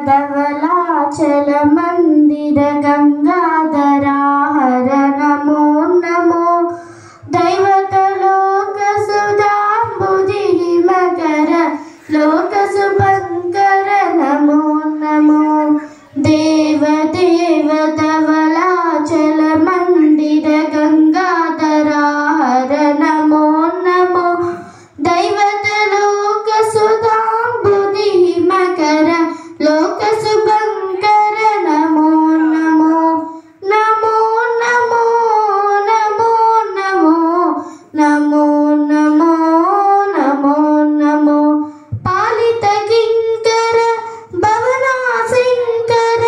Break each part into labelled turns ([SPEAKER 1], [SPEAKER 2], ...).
[SPEAKER 1] धवलाचल मंदिर गंगाधरा हर नमो नमो दैवत लोक सुधांबुधि मकर लोक शुभंकर नमो नमो देव देव धवलाचल मंदिर गंगाधरा हर नमो नमो दैवत लोक सुधांबुधि मकर लोक शुभंकर नमो नमो नमो नमो नमो नमो नमो नमो नमो पालित किंकर भवना शंकर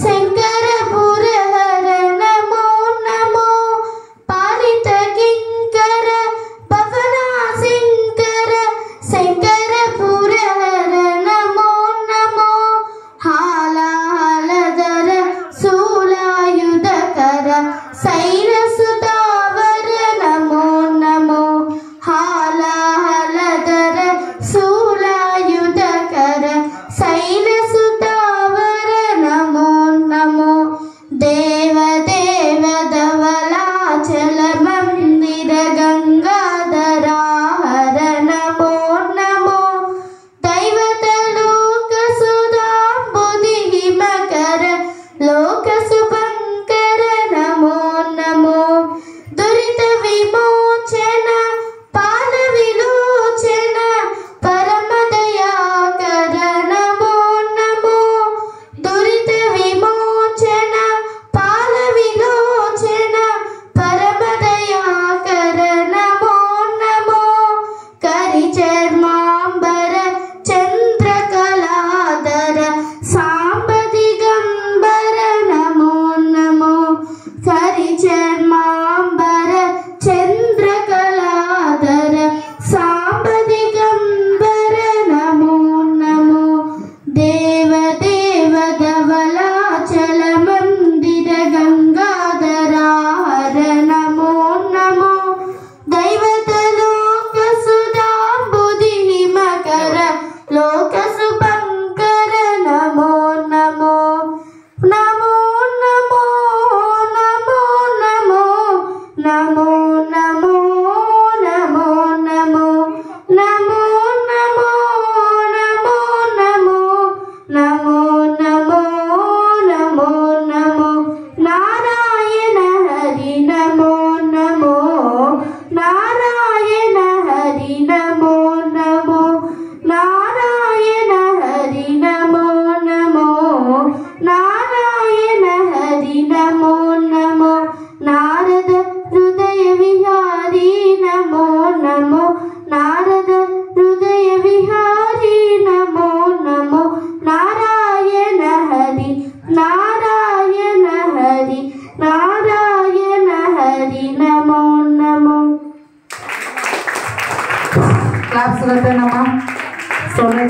[SPEAKER 1] शंकर पुरहर नमो नमो पालित किंकर भवना शंकर शंकर पुरहर नमो नमो हालाहलधर शूलायुधकर सैरसुतावर नमो नमो हालाहलधर शूलायुधकर सैरसुतावर नमो नमो देव देव धवलाचल मंदिर गंगाधरा हर नमो नमो दैवत लोक सुधांबुधि मकर लोक शुभंकर नमो नमो दुरित विमोचन पाल विलोचन परम दयाकर नमो नमो दुरित विमोचन पाल विलोचन परम दयाकर नमो नमो करिचर्मांबर चंद्रकलाधर सांब दिगंबर नमो नमो करिचर्मांबर चंद्रकलाधर सांब दिगंबर नमो नमो देव देव धवलाचल मंदिर गंगाधरा हर नमो नमो दैवत लोक सुधांबुधि मकर लोक शुभंकर नमो नमो नमो नमो नमो नमो नमो नमो नमो नमो नमो नमो नमो नमो नमो नमो नमो नारायण हरि नमो नमो नारायण हरि नमो नमो नारायण हरि नमो नमो नारायण हरि नमो नमो नारद हृदय विहारी नमो नमो नारद हृदय विहारी नमो नमो नारायण हरि नारायण हरि नारायण हरि नमो नमो
[SPEAKER 2] क्लाप्स करते नमः सोने